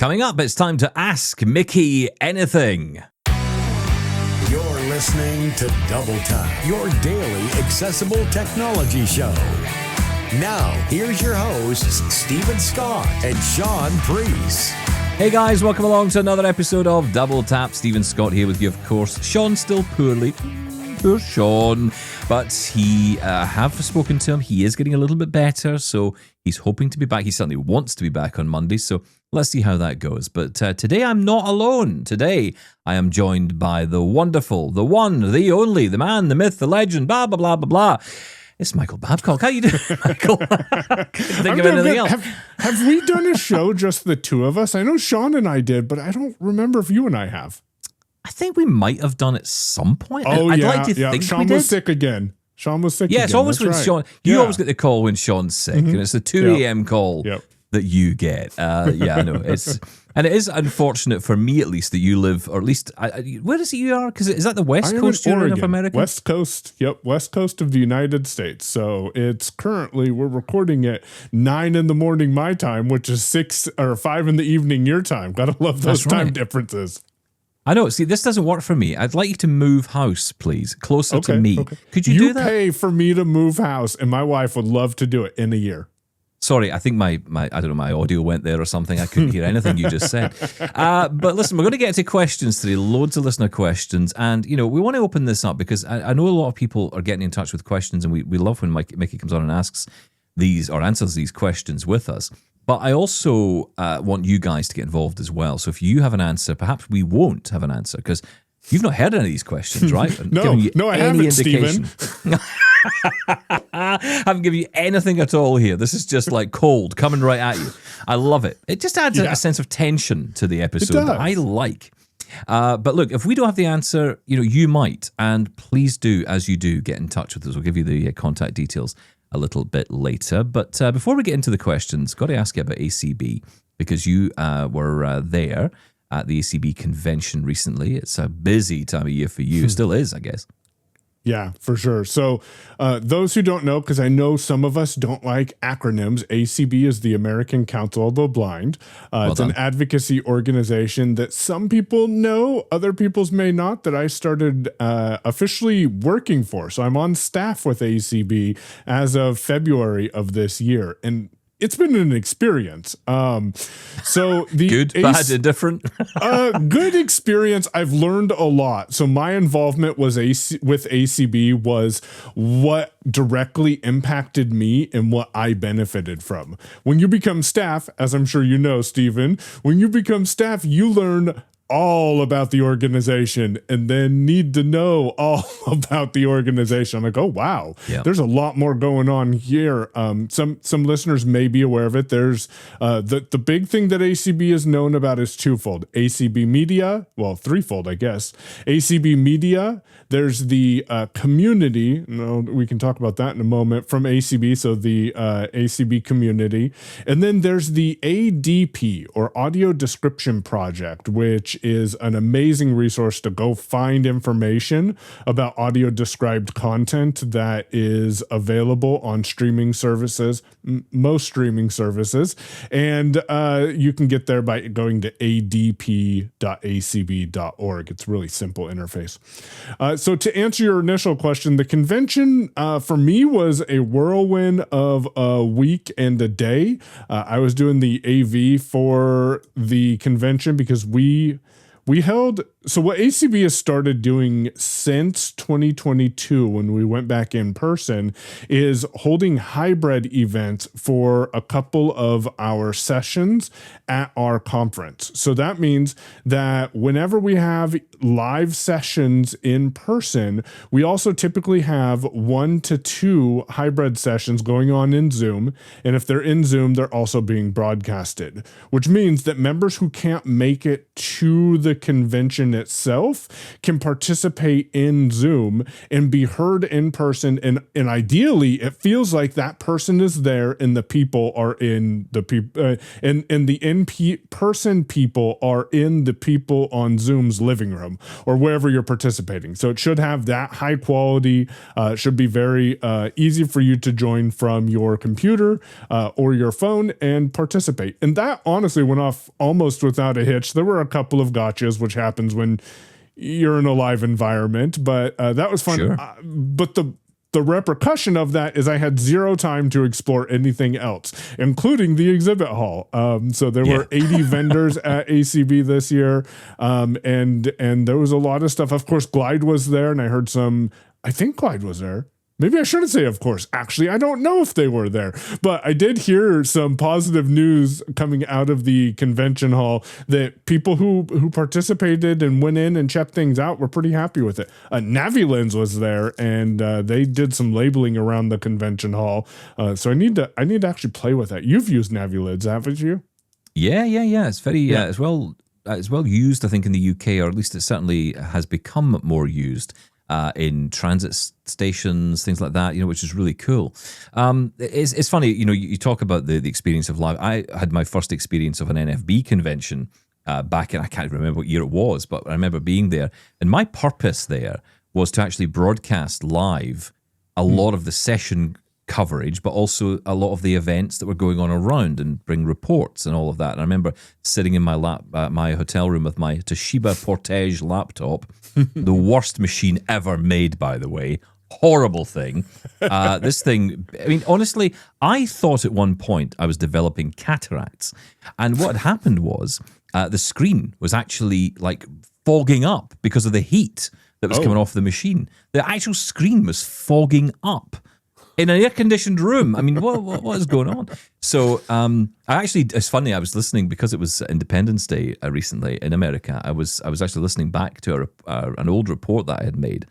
Coming up, it's time to ask Mickey anything. You're listening to Double Tap, your daily accessible technology show. Now, here's your hosts, Stephen Scott and Shaun Priest. Hey guys, welcome along to another episode of Double Tap. Stephen Scott here with you, of course. Shaun still poorly. Poor Shaun. But he, have spoken to him. He is getting a little bit better, so he's hoping to be back. He certainly wants to be back on Monday, so let's see how that goes. But today I'm not alone. Today I am joined by the wonderful, the one, the only, the man, the myth, the legend, blah, blah, blah, blah, blah. It's Michael Babcock. How you doing, Michael? Think of anything else. Have we done a show just the two of us? I know Shaun and I did, but I don't remember if you and I have. I think we might have done at some point. Oh, I'd yeah. like to think Shaun we did. was sick again. Shaun was sick again. Yeah, it's always when right. Shaun... You always get the call when Shaun's sick, and it's the 2 a.m. call that you get. Yeah, I know. And it is unfortunate for me, at least, that you live, or at least, where is it you are? Because is that the West Coast of America? West Coast, West Coast of the United States. So it's currently, we're recording at 9 in the morning my time, which is 6 or 5 in the evening your time. Gotta love those time differences. I know. See, this doesn't work for me. I'd like you to move house, please, closer to me. Okay. Could you do that? You pay for me to move house, and my wife would love to do it in a year. Sorry, I think my I don't know, my audio went there or something. I couldn't hear anything you just said. But listen, we're going to get to questions today, loads of listener questions. And, you know, we want to open this up because I know a lot of people are getting in touch with questions, and we love when Mickey comes on and asks these or answers these questions with us. But I also want you guys to get involved as well. So if you have an answer, perhaps we won't have an answer because you've not heard any of these questions, right? No, I haven't, Stephen. I haven't given you anything at all here. This is just like cold, coming right at you. I love it. It just adds a sense of tension to the episode that I like. But look, if we don't have the answer, you know, you might. And please do, as you do, get in touch with us. We'll give you the contact details a little bit later. But before we get into the questions, got to ask you about ACB because you were there at the ACB convention recently. It's a busy time of year for you. It still is, I guess. Yeah, for sure. So those who don't know, because I know some of us don't like acronyms, ACB is the American Council of the Blind. It's an advocacy organization that some people know, other people's may not, that I started officially working for. So I'm on staff with ACB as of February of this year. And it's been an experience. So the good, bad, indifferent. Good experience. I've learned a lot. So my involvement with ACB was what directly impacted me and what I benefited from. When you become staff, as I'm sure you know, Stephen, when you become staff, you learn all about the organization and then need to know all about the organization. I'm like, oh, wow, there's a lot more going on here. Some listeners may be aware of it. There's the big thing that ACB is known about is twofold. ACB Media, well, threefold, I guess. ACB Media, there's the community. We can talk about that in a moment from ACB, so the ACB community. And then there's the ADP, or Audio Description Project, which is an amazing resource to go find information about audio described content that is available on streaming services, most streaming services. And you can get there by going to adp.acb.org. It's a really simple interface. So to answer your initial question, the convention for me was a whirlwind of a week and a day. I was doing the AV for the convention because we held, so what ACB has started doing since 2022, when we went back in person, is holding hybrid events for a couple of our sessions at our conference. So that means that whenever we have live sessions in person, we also typically have 1 to 2 hybrid sessions going on in Zoom. And if they're in Zoom, they're also being broadcasted, which means that members who can't make it to the the convention itself can participate in Zoom and be heard in person. And ideally, it feels like that person is there and the people are in the people, and the in-person people are in the people on Zoom's living room or wherever you're participating. So it should have that high quality. It should be very easy for you to join from your computer or your phone and participate. And that honestly went off almost without a hitch. There were a couple of gotchas, which happens when you're in a live environment, but that was fun. Sure. But the repercussion of that is I had zero time to explore anything else, including the exhibit hall. So there were 80 vendors at ACB this year, and there was a lot of stuff. Of course, Glide was there, and I heard I think Glide was there. Maybe I shouldn't say, of course. Actually, I don't know if they were there, but I did hear some positive news coming out of the convention hall that people who participated and went in and checked things out were pretty happy with it. Navylens was there, and they did some labeling around the convention hall. So I need to actually play with that. You've used Navylens, haven't you? Yeah. It's very it's well used, I think, in the UK, or at least it certainly has become more used. In transit stations, things like that, which is really cool. It's funny, you talk about the experience of live. I had my first experience of an NFB convention back in, I can't remember what year it was, but I remember being there. And my purpose there was to actually broadcast live a lot of the session coverage, but also a lot of the events that were going on around and bring reports and all of that. And I remember sitting in my my hotel room with my Toshiba Portage laptop, the worst machine ever made, by the way. Horrible thing. This thing, I mean, honestly, I thought at one point I was developing cataracts. And what happened was the screen was actually like fogging up because of the heat that was coming off the machine. The actual screen was fogging up. In an air-conditioned room. I mean, what is going on? So, it's funny. I was listening because it was Independence Day recently in America. I was actually listening back to an old report that I had made,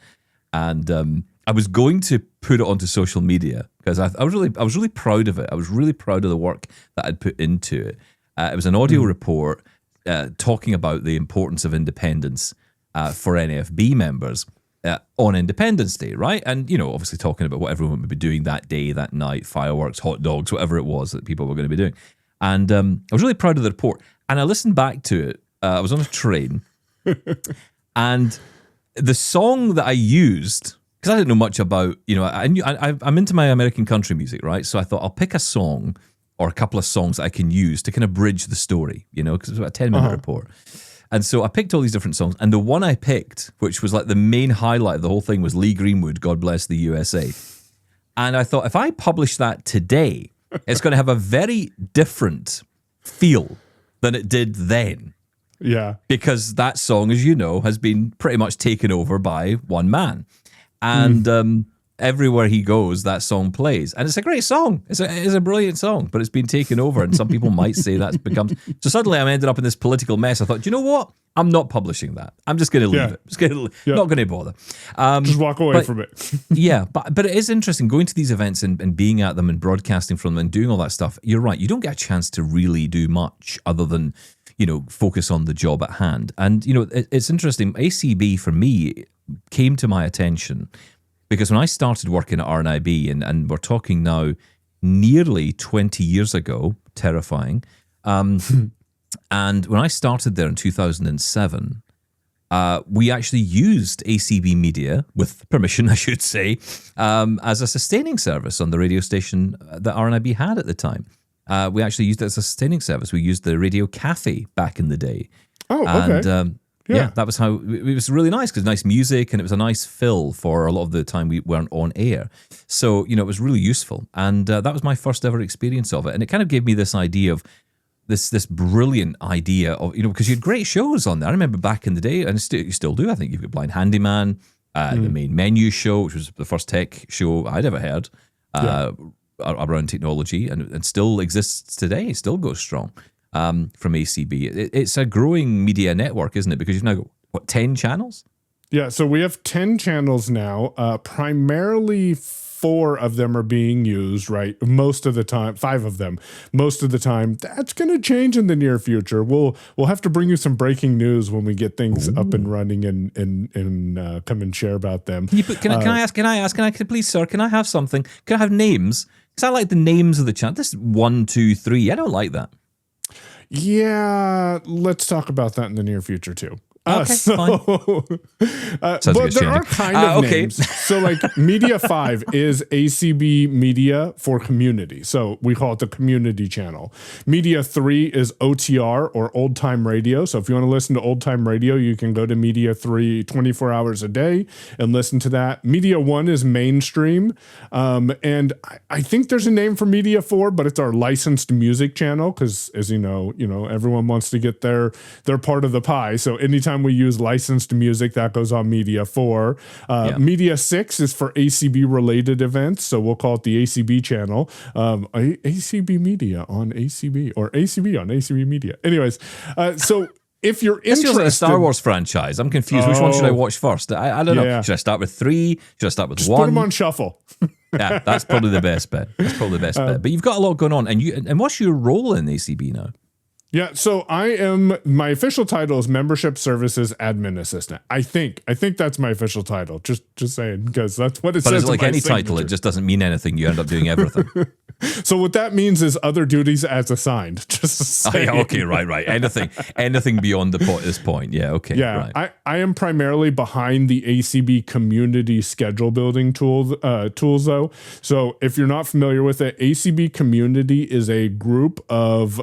and I was going to put it onto social media because I was really proud of it. I was really proud of the work that I'd put into it. It was an audio report talking about the importance of independence for NFB members. On Independence Day, right? And, obviously talking about what everyone would be doing that day, that night, fireworks, hot dogs, whatever it was that people were going to be doing. And I was really proud of the report. And I listened back to it. I was on a train. And the song that I used, because I didn't know much about, I'm into my American country music, right? So I thought I'll pick a song or a couple of songs that I can use to kind of bridge the story, because it's about a 10-minute report. And so I picked all these different songs, and the one I picked, which was like the main highlight of the whole thing, was Lee Greenwood, God Bless the USA. And I thought, if I publish that today, it's going to have a very different feel than it did then. Yeah. Because that song, as you know, has been pretty much taken over by one man. And everywhere he goes, that song plays. And it's a great song. It's a brilliant song, but it's been taken over. And some people might say that's become... So suddenly I'm ended up in this political mess. I thought, do you know what? I'm not publishing that. I'm just going to leave it. Just not going to bother. Just walk away from it. Yeah, but it is interesting going to these events and being at them and broadcasting from them and doing all that stuff. You're right. You don't get a chance to really do much other than, focus on the job at hand. And, it's interesting. ACB, for me, came to my attention because when I started working at RNIB, and we're talking now nearly 20 years ago, terrifying, and when I started there in 2007, we actually used ACB Media, with permission, I should say, as a sustaining service on the radio station that RNIB had at the time. We actually used it as a sustaining service. We used the Radio Cafe back in the day. Oh, okay. And, yeah, that was how it was really nice because nice music and it was a nice fill for a lot of the time we weren't on air. So, it was really useful. And that was my first ever experience of it. And it kind of gave me this idea of this brilliant idea of, because you had great shows on there. I remember back in the day, and you still do, I think you've got Blind Handyman, the Main Menu Show, which was the first tech show I'd ever heard around technology and still exists today, still goes strong. From ACB. It's a growing media network, isn't it? Because you've now got, 10 channels? Yeah, so we have 10 channels now, primarily 4 of them are being used, right? Most of the time, 5 of them. Most of the time, that's going to change in the near future. We'll have to bring you some breaking news when we get things up and running and come and share about them. Can I please, sir, can I have something? Can I have names? Because I like the names of the channel. This is 1, 2, 3. I don't like that. Yeah, let's talk about that in the near future too. Okay, fine. But there are kind of names. So like Media 5 is ACB Media for community. So we call it the community channel. Media 3 is OTR or old time radio. So if you want to listen to old time radio, you can go to Media 3 24 hours a day and listen to that. Media 1 is mainstream. And I think there's a name for Media 4, but it's our licensed music channel because as you know, everyone wants to get their part of the pie. So anytime we use licensed music, that goes on Media 4. Media 6 is for ACB related events, so we'll call it the ACB channel. ACB Media on ACB or ACB on ACB Media. Anyways, so if you're interested, feels like a Star Wars franchise. I'm confused. Which one should I watch first? I don't know. Should I start with 3? Should I start with 1? Put them on shuffle. Yeah, that's probably the best bet. But you've got a lot going on, and what's your role in ACB now? Yeah, so my official title is Membership Services Admin Assistant. I think that's my official title. Just saying, because that's what it says. But it's like any signature. title, it just doesn't mean anything. You end up doing everything. So what that means is other duties as assigned. Just saying. Oh, yeah, okay, right. Anything beyond this point. Yeah, okay. Yeah, right. I am primarily behind the ACB community schedule building tools though. So if you're not familiar with it, ACB community is a group of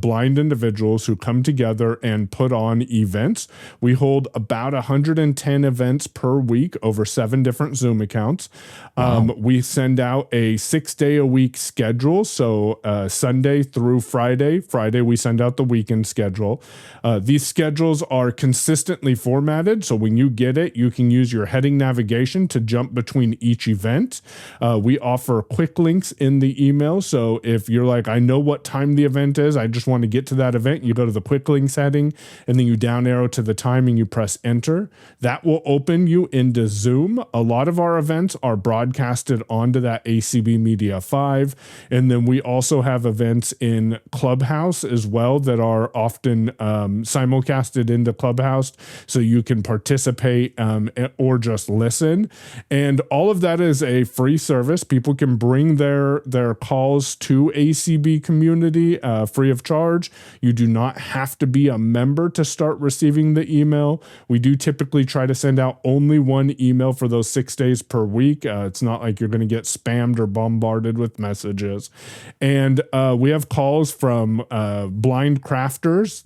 blind individuals who come together and put on events. We hold about 110 events per week over 7 different Zoom accounts. Wow. We send out a 6-day-a-week schedule. So Sunday through Friday. Friday, we send out the weekend schedule. These schedules are consistently formatted. So when you get it, you can use your heading navigation to jump between each event. We offer quick links in the email. So if you're like, I know what time the event is, I just want to get to that event, you go to the quick links heading and then you down arrow to the time and you press enter. That will open you into Zoom. A lot of our events are broadcasted onto that ACB Media 5. And then we also have events in Clubhouse as well that are often simulcasted into Clubhouse so you can participate or just listen. And all of that is a free service. People can bring their calls to ACB community free of charge. You do not have to be a member to start receiving the email. We do typically try to send out only 1 email for those 6 days per week. It's not like you're going to get spammed or bombarded with messages. And we have calls from blind crafters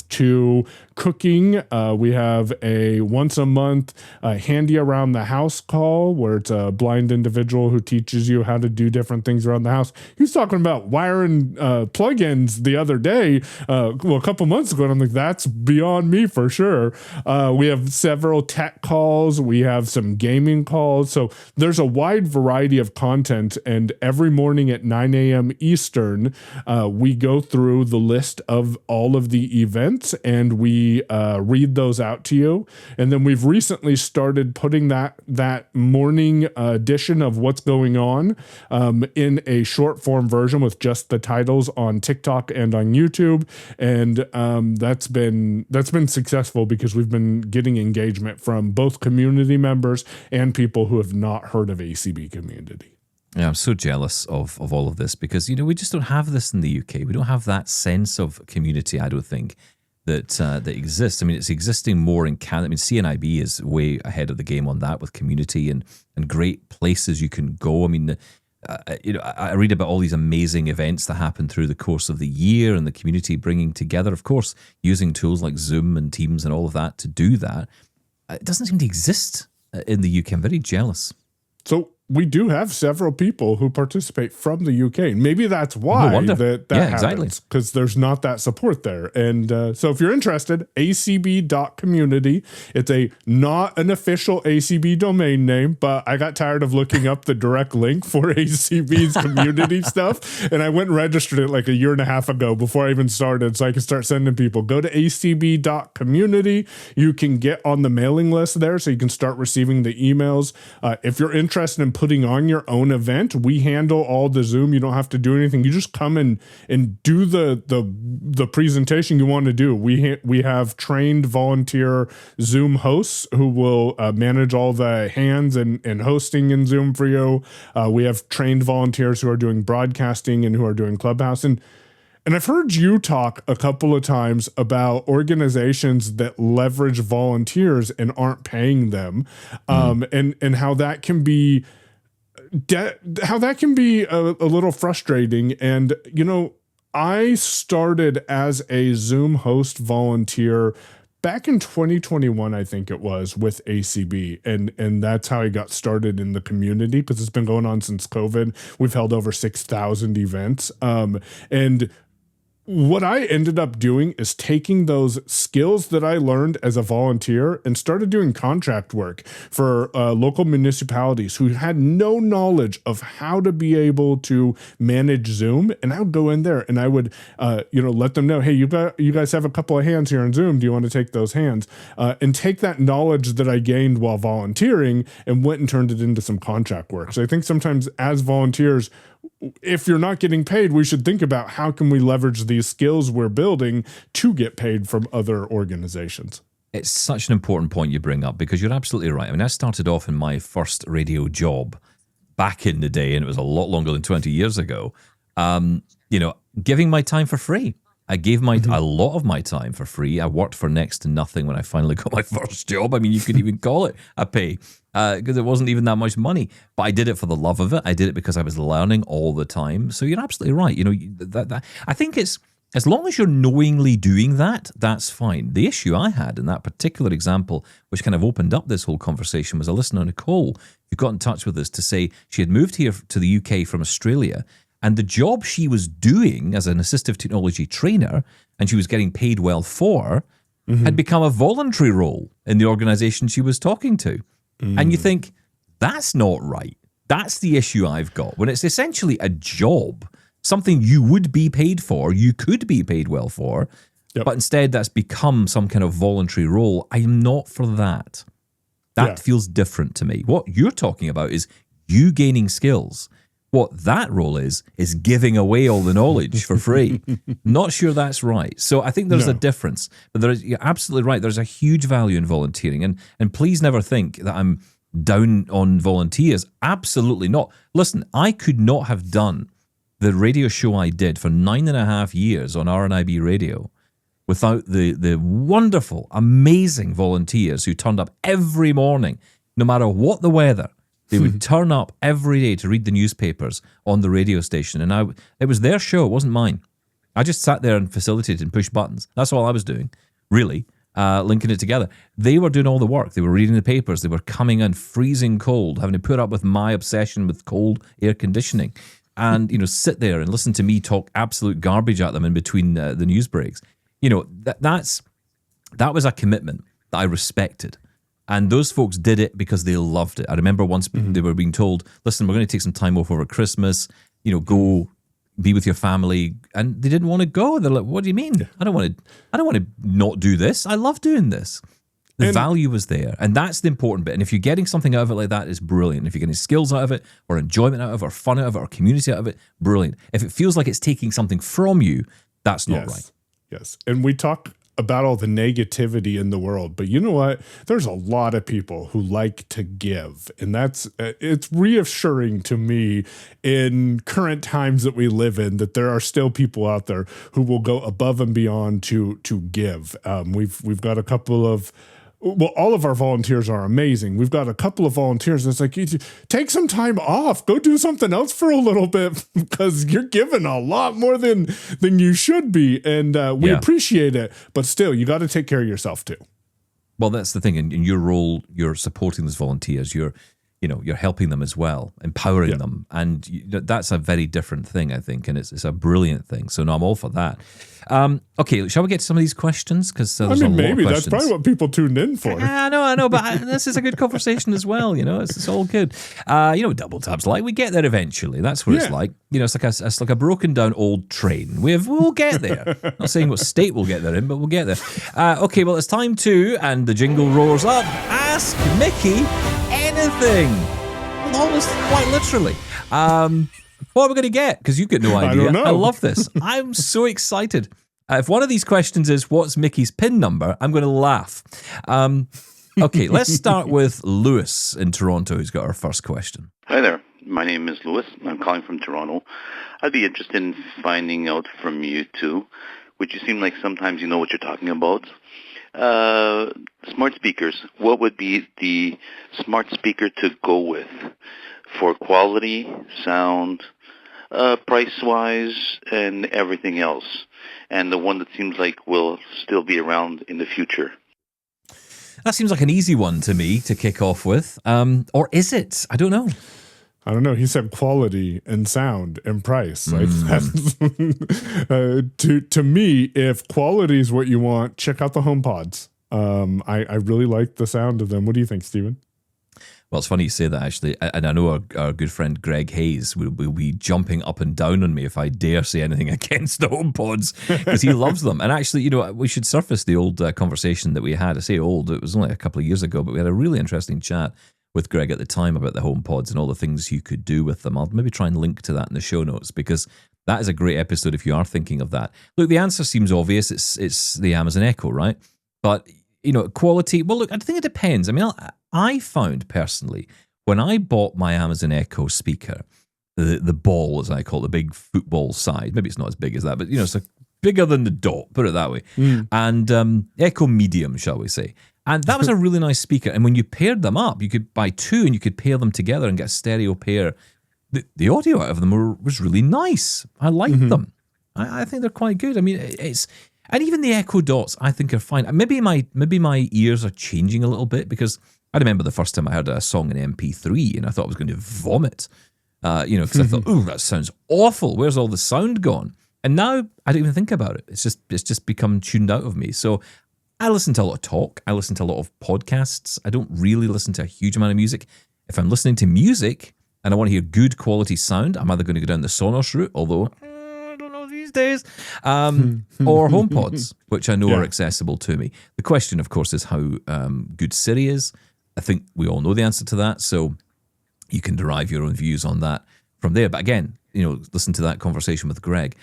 to cooking. We have a once a month handy around the house call where it's a blind individual who teaches you how to do different things around the house. He was talking about wiring plugins the other day, a couple months ago, and I'm like, that's beyond me for sure. We have several tech calls. We have some gaming calls. So there's a wide variety of content, and every morning at 9 a.m. Eastern, we go through the list of all of the events and we read those out to you. And then we've recently started putting that morning edition of what's going on in a short form version with just the titles on TikTok and on YouTube. And that's been successful because we've been getting engagement from both community members and people who have not heard of ACB community. Yeah, I'm so jealous of all of this because, we just don't have this in the UK. We don't have that sense of community, I don't think, that exists. I mean, it's existing more in Canada. I mean, CNIB is way ahead of the game on that with community and great places you can go. I mean, I read about all these amazing events that happen through the course of the year and the community bringing together, of course, using tools like Zoom and Teams and all of that to do that. It doesn't seem to exist in the UK. I'm very jealous. So we do have several people who participate from the UK. Maybe that's why that happens, because there's not that support there. And so if you're interested, acb.community. It's not an official ACB domain name, but I got tired of looking up the direct link for ACB's community stuff. And I went and registered it like a year and a half ago before I even started, so I could start sending people. Go to acb.community. You can get on the mailing list there so you can start receiving the emails. If you're interested in putting on your own event. We handle all the Zoom. You don't have to do anything. You just come and do the presentation you want to do. We have trained volunteer Zoom hosts who will manage all the hands and hosting in Zoom for you. We have trained volunteers who are doing broadcasting and who are doing Clubhouse. And I've heard you talk a couple of times about organizations that leverage volunteers and aren't paying them, and how that can be a little frustrating. And I started as a Zoom host volunteer back in 2021, I think it was, with ACB. And that's how I got started in the community, because it's been going on since COVID. We've held over 6,000 events. And what I ended up doing is taking those skills that I learned as a volunteer and started doing contract work for local municipalities who had no knowledge of how to be able to manage Zoom. And I would go in there and I would, let them know, hey, you guys have a couple of hands here on Zoom. Do you want to take those hands? And take that knowledge that I gained while volunteering and went and turned it into some contract work. So I think sometimes as volunteers, if you're not getting paid, we should think about how can we leverage these skills we're building to get paid from other organizations. It's such an important point you bring up, because you're absolutely right. I mean, I started off in my first radio job back in the day, and it was a lot longer than 20 years ago, giving my time for free. I gave a lot of my time for free. I worked for next to nothing when I finally got my first job. I mean, you could even call it a pay, because it wasn't even that much money. But I did it for the love of it. I did it because I was learning all the time. So you're absolutely right. I think it's, as long as you're knowingly doing that, that's fine. The issue I had in that particular example, which kind of opened up this whole conversation, was a listener, Nicole, who got in touch with us to say she had moved here to the UK from Australia. And the job she was doing as an assistive technology trainer, and she was getting paid well for, had become a voluntary role in the organization she was talking to. And you think, that's not right. That's the issue I've got. When it's essentially a job, something you would be paid for, you could be paid well for, but instead that's become some kind of voluntary role. I'm not for that. That feels different to me. What you're talking about is you gaining skills. What that role is giving away all the knowledge for free. Not sure that's right. So I think there's a difference. But you're absolutely right. There's a huge value in volunteering. And please never think that I'm down on volunteers. Absolutely not. Listen, I could not have done the radio show I did for 9.5 years on RNIB radio without the wonderful, amazing volunteers who turned up every morning, no matter what the weather. They would turn up every day to read the newspapers on the radio station. And it was their show, it wasn't mine. I just sat there and facilitated and pushed buttons. That's all I was doing, really, linking it together. They were doing all the work. They were reading the papers. They were coming in freezing cold, having to put up with my obsession with cold air conditioning and, sit there and listen to me talk absolute garbage at them in between the news breaks. That was a commitment that I respected. And those folks did it because they loved it. I remember once they were being told, listen, we're going to take some time off over Christmas, go be with your family. And they didn't want to go. They're like, what do you mean? I don't want to not do this. I love doing this. The value was there. And that's the important bit. And if you're getting something out of it like that, it's brilliant. If you're getting skills out of it, or enjoyment out of it, or fun out of it, or community out of it, brilliant. If it feels like it's taking something from you, that's not right. Yes. And we talk about all the negativity in the world, but you know what? There's a lot of people who like to give, and it's reassuring to me in current times that we live in that there are still people out there who will go above and beyond to give. We've got a couple of. Well, all of our volunteers are amazing. We've got a couple of volunteers that's like, take some time off, go do something else for a little bit, because you're giving a lot more than you should be. And we appreciate it, but still, you got to take care of yourself too. Well, that's the thing. In your role, you're supporting those volunteers. You're helping them as well, empowering them. And that's a very different thing, I think. And it's a brilliant thing. So no, I'm all for that. Okay, shall we get to some of these questions? Because there's a lot of questions. That's probably what people tuned in for. I know, but this is a good conversation as well. It's all good. Double Tap's like, we get there eventually. That's what it's like. It's like a broken down old train. We'll get there. Not saying what state we'll get there in, but we'll get there. Okay, well, it's time to, and the jingle roars up, Ask Mickey Anything. almost quite literally. What are we going to get? Because you've got no idea. I don't know. I love this. I'm so excited. If one of these questions is, what's Mickey's PIN number? I'm going to laugh. Okay, let's start with Lewis in Toronto, who's got our first question. Hi there. My name is Lewis. I'm calling from Toronto. I'd be interested in finding out from you too, which you seem like sometimes you know what you're talking about. Smart speakers. What would be the smart speaker to go with for quality, sound, price-wise, and everything else? And the one that seems like will still be around in the future. That seems like an easy one to me to kick off with. Or is it? I don't know. I don't know. He said quality and sound and price. Like to me, if quality is what you want, check out the HomePods. I really like the sound of them. What do you think, Stephen? Well, it's funny you say that, actually. And I know our good friend Greg Hayes will be jumping up and down on me if I dare say anything against the HomePods, because he loves them. And actually, we should surface the old conversation that we had. I say old, it was only a couple of years ago, but we had a really interesting chat with Greg at the time about the HomePods and all the things you could do with them. I'll maybe try and link to that in the show notes, because that is a great episode if you are thinking of that. Look, the answer seems obvious. It's the Amazon Echo, right? But, quality, well, look, I think it depends. I mean, I found personally, when I bought my Amazon Echo speaker, the ball, as I call it, the big football side, maybe it's not as big as that, but, it's like bigger than the dot, put it that way. And Echo Medium, shall we say. And that was a really nice speaker. And when you paired them up, you could buy two and you could pair them together and get a stereo pair. The audio out of them was really nice. I liked them. I think they're quite good. I mean, and even the Echo Dots, I think, are fine. Maybe my ears are changing a little bit, because I remember the first time I heard a song in MP3 and I thought I was going to vomit. Because I thought, ooh, that sounds awful. Where's all the sound gone? And now I don't even think about it. It's just become tuned out of me. So I listen to a lot of talk. I listen to a lot of podcasts. I don't really listen to a huge amount of music. If I'm listening to music and I want to hear good quality sound, I'm either going to go down the Sonos route, although I don't know these days, or HomePods, which I know are accessible to me. The question, of course, is how good Siri is. I think we all know the answer to that, so you can derive your own views on that from there. But again, listen to that conversation with Greg.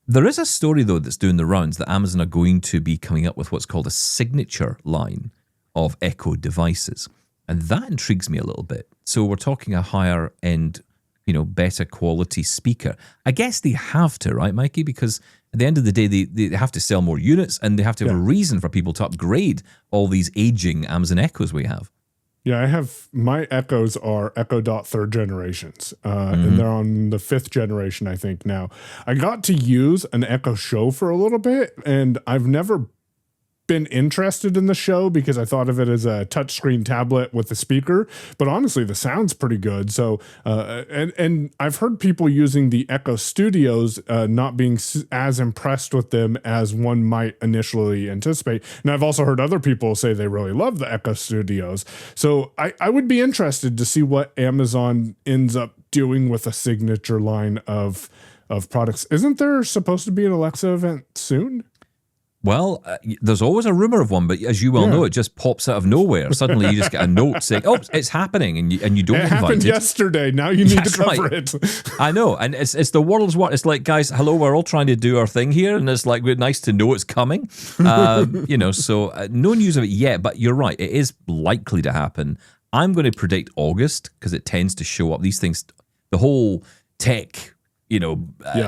There is a story, though, that's doing the rounds that Amazon are going to be coming up with what's called a signature line of Echo devices. And that intrigues me a little bit. So we're talking a higher end, better quality speaker. I guess they have to, right, Mikey? Because at the end of the day, they have to sell more units, and they have to have a reason for people to upgrade all these aging Amazon Echoes we have. Yeah, I have, my Echoes are Echo Dot 3rd generations, and they're on the 5th generation, I think, now. I got to use an Echo Show for a little bit, and I've never been interested in the Show because I thought of it as a touchscreen tablet with a speaker, but honestly, the sound's pretty good. So, and I've heard people using the Echo Studios not being as impressed with them as one might initially anticipate. And I've also heard other people say they really love the Echo Studios. So I would be interested to see what Amazon ends up doing with a signature line of products. Isn't there supposed to be an Alexa event soon? Well, there's always a rumor of one, but as you well know, it just pops out of nowhere. Suddenly you just get a note saying, oh, it's happening, and you don't invite it. It happened yesterday. Now you need to cover it. I know, and it's the world's what. It's like, guys, hello, we're all trying to do our thing here, and it's like, we're nice to know it's coming. So no news of it yet, but you're right. It is likely to happen. I'm going to predict August, because it tends to show up. These things, the whole tech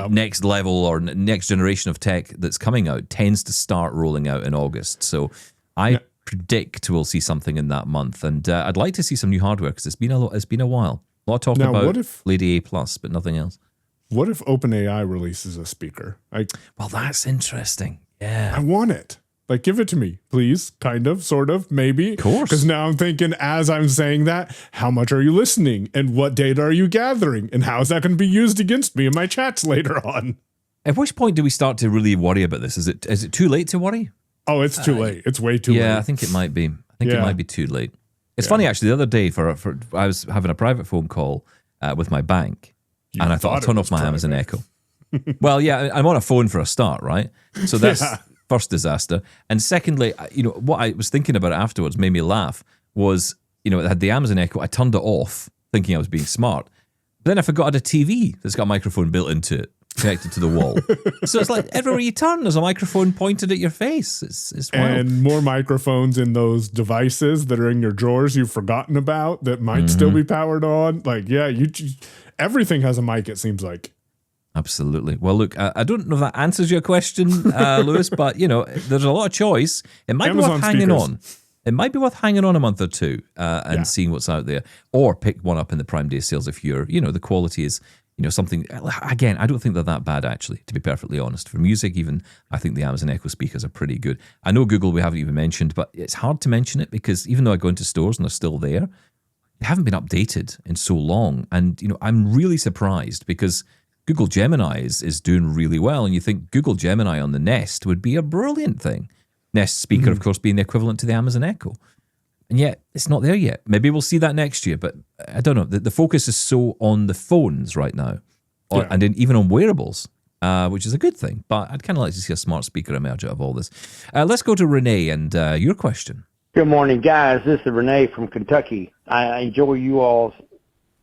next level or next generation of tech that's coming out tends to start rolling out in August. So I predict we'll see something in that month. And I'd like to see some new hardware, because it's been a while. A lot of talk about Lady A+, but nothing else. What if OpenAI releases a speaker? Well, that's interesting. Yeah. I want it. Like, give it to me, please. Kind of, sort of, maybe. Of course. Because now I'm thinking, as I'm saying that, how much are you listening? And what data are you gathering? And how is that going to be used against me in my chats later on? At which point do we start to really worry about this? Is it too late to worry? Oh, it's too late. It's way too late. Yeah, I think it might be. It might be too late. It's funny, actually, the other day, I was having a private phone call with my bank, and I thought I'd turn off my Amazon Echo. Well, yeah, I'm on a phone for a start, right? So that's... First disaster. And secondly, what I was thinking about afterwards made me laugh was, it had the Amazon Echo. I turned it off thinking I was being smart. But then I forgot I had a TV that's got a microphone built into it, connected to the wall. So it's like everywhere you turn, there's a microphone pointed at your face. It's wild. And more microphones in those devices that are in your drawers you've forgotten about that might still be powered on. Like, yeah, everything has a mic, it seems like. Absolutely. Well, look, I don't know if that answers your question, Lewis, but, there's a lot of choice. It might be worth hanging on. It might be worth hanging on a month or two and seeing what's out there. Or pick one up in the Prime Day sales if you're, the quality is, something. Again, I don't think they're that bad, actually, to be perfectly honest. For music, even, I think the Amazon Echo speakers are pretty good. I know Google we haven't even mentioned, but it's hard to mention it because even though I go into stores and they're still there, they haven't been updated in so long. And, I'm really surprised because Google Gemini is doing really well, and you think Google Gemini on the Nest would be a brilliant thing. Nest speaker, of course, being the equivalent to the Amazon Echo. And yet, it's not there yet. Maybe we'll see that next year, but I don't know. The focus is so on the phones right now, and even on wearables, which is a good thing. But I'd kind of like to see a smart speaker emerge out of all this. Let's go to Renee and your question. Good morning, guys. This is Renee from Kentucky. I enjoy you all's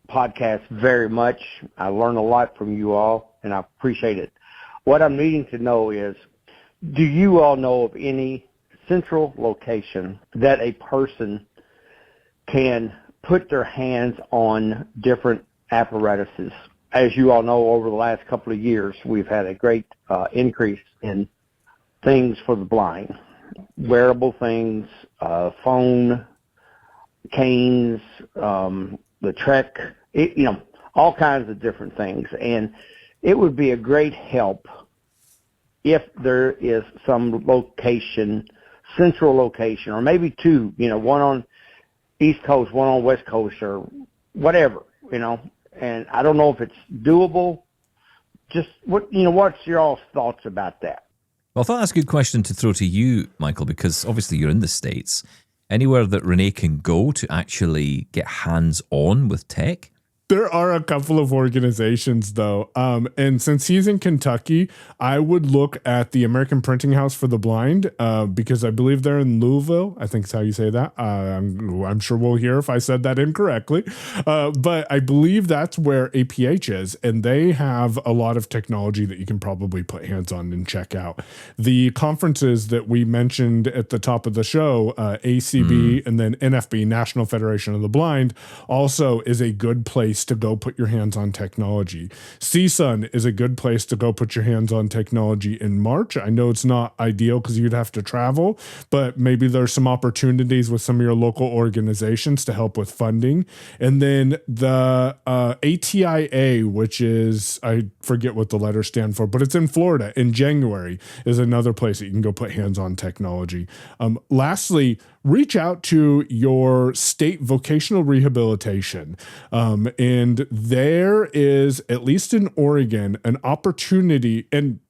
podcast very much. I learn a lot from you all, and I appreciate it. What I'm needing to know is, do you all know of any central location that a person can put their hands on different apparatuses? As you all know, over the last couple of years, we've had a great increase in things for the blind, wearable things, phone, canes, the Trek, all kinds of different things. And it would be a great help if there is some location, central location, or maybe two, one on East Coast, one on West Coast, or whatever, and I don't know if it's doable. Just what's your all's thoughts about that? Well, I thought that's a good question to throw to you, Michael, because obviously you're in the States. Anywhere that Renee can go to actually get hands-on with tech? There are a couple of organizations, though. And since he's in Kentucky, I would look at the American Printing House for the Blind because I believe they're in Louisville. I think is how you say that. I'm sure we'll hear if I said that incorrectly. But I believe that's where APH is. And they have a lot of technology that you can probably put hands on and check out. The conferences that we mentioned at the top of the show, ACB and then NFB, National Federation of the Blind, also is a good place to go put your hands on technology. CSUN is a good place to go put your hands on technology in March. I know it's not ideal because you'd have to travel, but maybe there's some opportunities with some of your local organizations to help with funding. And then the ATIA, which is, I forget what the letters stand for, but it's in Florida in January, is another place that you can go put hands on technology. Lastly, reach out to your state vocational rehabilitation. And there is, at least in Oregon, an opportunity, and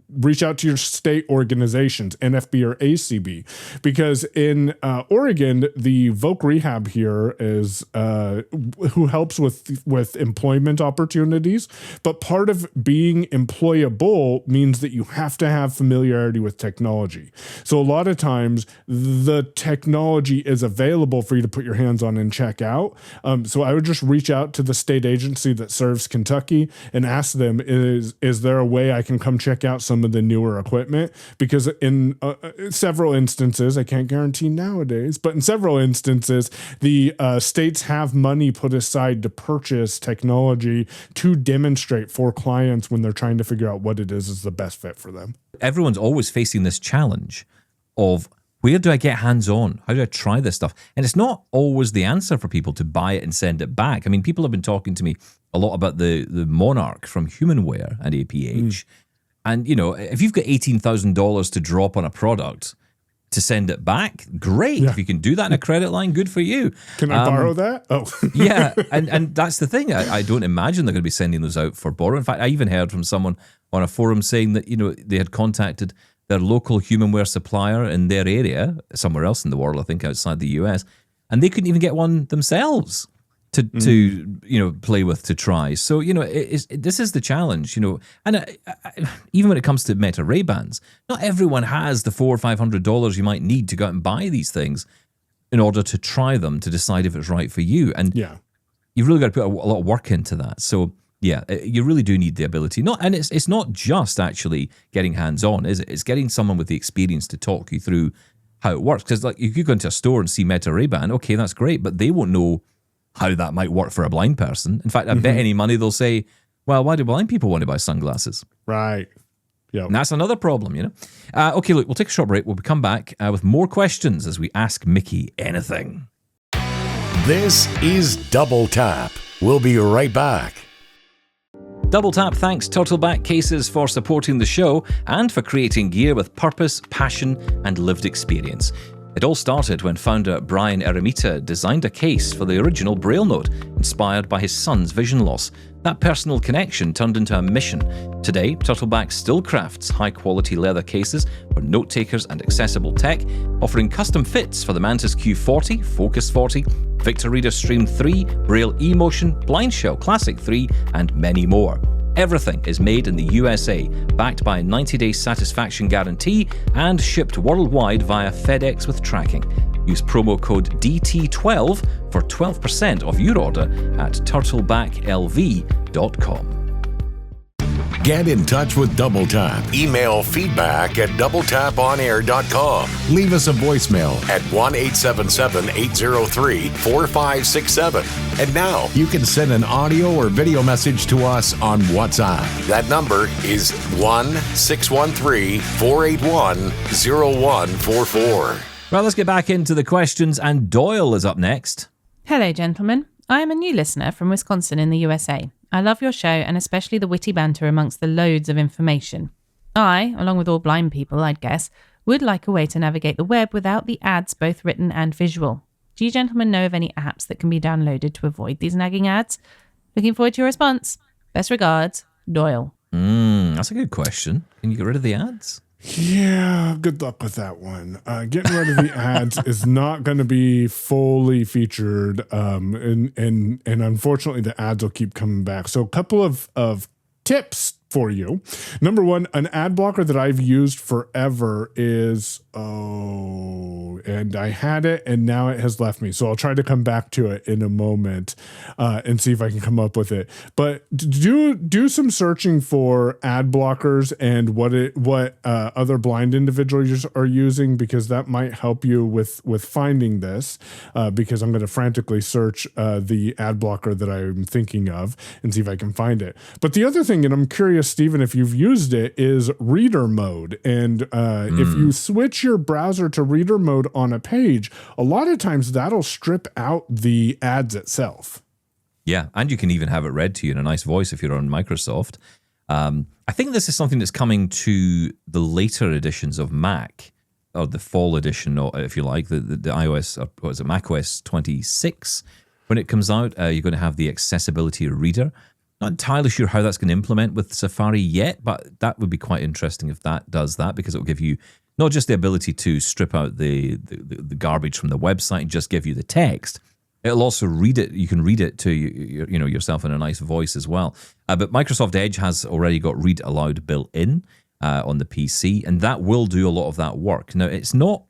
reach out to your state organizations, NFB or ACB, because in Oregon, the Voc Rehab here is who helps with employment opportunities. But part of being employable means that you have to have familiarity with technology. So a lot of times, the technology is available for you to put your hands on and check out. So I would just reach out to the state agency that serves Kentucky and ask them, is there a way I can come check out some of the newer equipment? Because in several instances, I can't guarantee nowadays, but in several instances, the states have money put aside to purchase technology to demonstrate for clients when they're trying to figure out what it is the best fit for them. Everyone's always facing this challenge of, where do I get hands-on? How do I try this stuff? And it's not always the answer for people to buy it and send it back. I mean, people have been talking to me a lot about the Monarch from Humanware and APH. And, if you've got $18,000 to drop on a product to send it back, great. Yeah. If you can do that in a credit line, good for you. Can I borrow that? Oh. Yeah, and that's the thing. I don't imagine they're going to be sending those out for borrow. In fact, I even heard from someone on a forum saying that, they had contacted their local Humanware supplier in their area, somewhere else in the world, I think outside the US, and they couldn't even get one themselves to play with, to try. So, this is the challenge, and even when it comes to Meta Ray-Bans, not everyone has the $400 or $500 you might need to go out and buy these things in order to try them, to decide if it's right for you. And you've really got to put a lot of work into that. So yeah, you really do need the ability. And it's not just actually getting hands-on, is it? It's getting someone with the experience to talk you through how it works. Because like you could go into a store and see Meta Ray-Ban, okay, that's great, but they won't know how that might work for a blind person. In fact, I bet any money they'll say, well, why do blind people want to buy sunglasses? Right. Yeah. And that's another problem, you know? Okay, look, we'll take a short break. We'll come back with more questions as we ask Mickey anything. This is Double Tap. We'll be right back. Double Tap thanks TurtleBack Cases for supporting the show and for creating gear with purpose, passion, and lived experience. It all started when founder Brian Eremita designed a case for the original Braille note, inspired by his son's vision loss. That personal connection turned into a mission. Today, TurtleBack still crafts high-quality leather cases for note-takers and accessible tech, offering custom fits for the Mantis Q40, Focus 40, Victor Reader Stream 3, Braille eMotion, Blind Shell Classic 3, and many more. Everything is made in the USA, backed by a 90-day satisfaction guarantee and shipped worldwide via FedEx with tracking. Use promo code DT12 for 12% off your order at turtlebacklv.com. Get in touch with Double Tap. Email feedback@doubletaponair.com. Leave us a voicemail at 1-877-803-4567. And now you can send an audio or video message to us on WhatsApp. That number is 1-613-481-0144. Well, let's get back into the questions, and Doyle is up next. Hello, gentlemen. I am a new listener from Wisconsin in the USA. I love your show and especially the witty banter amongst the loads of information. I, along with all blind people, I'd guess, would like a way to navigate the web without the ads, both written and visual. Do you gentlemen know of any apps that can be downloaded to avoid these nagging ads? Looking forward to your response. Best regards, Doyle. That's a good question. Can you get rid of the ads? Yeah, good luck with that one. Getting rid of the ads is not going to be fully featured, and unfortunately, the ads will keep coming back. So, a couple of tips for you. Number one, an ad blocker that I've used forever is, and I had it and now it has left me. So I'll try to come back to it in a moment and see if I can come up with it. But do some searching for ad blockers and what other blind individuals are using, because that might help you with finding this, because I'm going to frantically search the ad blocker that I'm thinking of and see if I can find it. But the other thing, and I'm curious, Stephen, if you've used it, is reader mode. And if you switch your browser to reader mode on a page, a lot of times that'll strip out the ads itself. Yeah, and you can even have it read to you in a nice voice if you're on Microsoft. I think this is something that's coming to the later editions of Mac, or the fall edition, or if you like, the iOS, or what is it, macOS 26. When it comes out, you're going to have the accessibility reader. Not entirely sure how that's going to implement with Safari yet, but that would be quite interesting if that does that, because it will give you not just the ability to strip out the garbage from the website and just give you the text. It'll also read it. You can read it to yourself in a nice voice as well. But Microsoft Edge has already got Read Aloud built in on the PC, and that will do a lot of that work. Now, it's not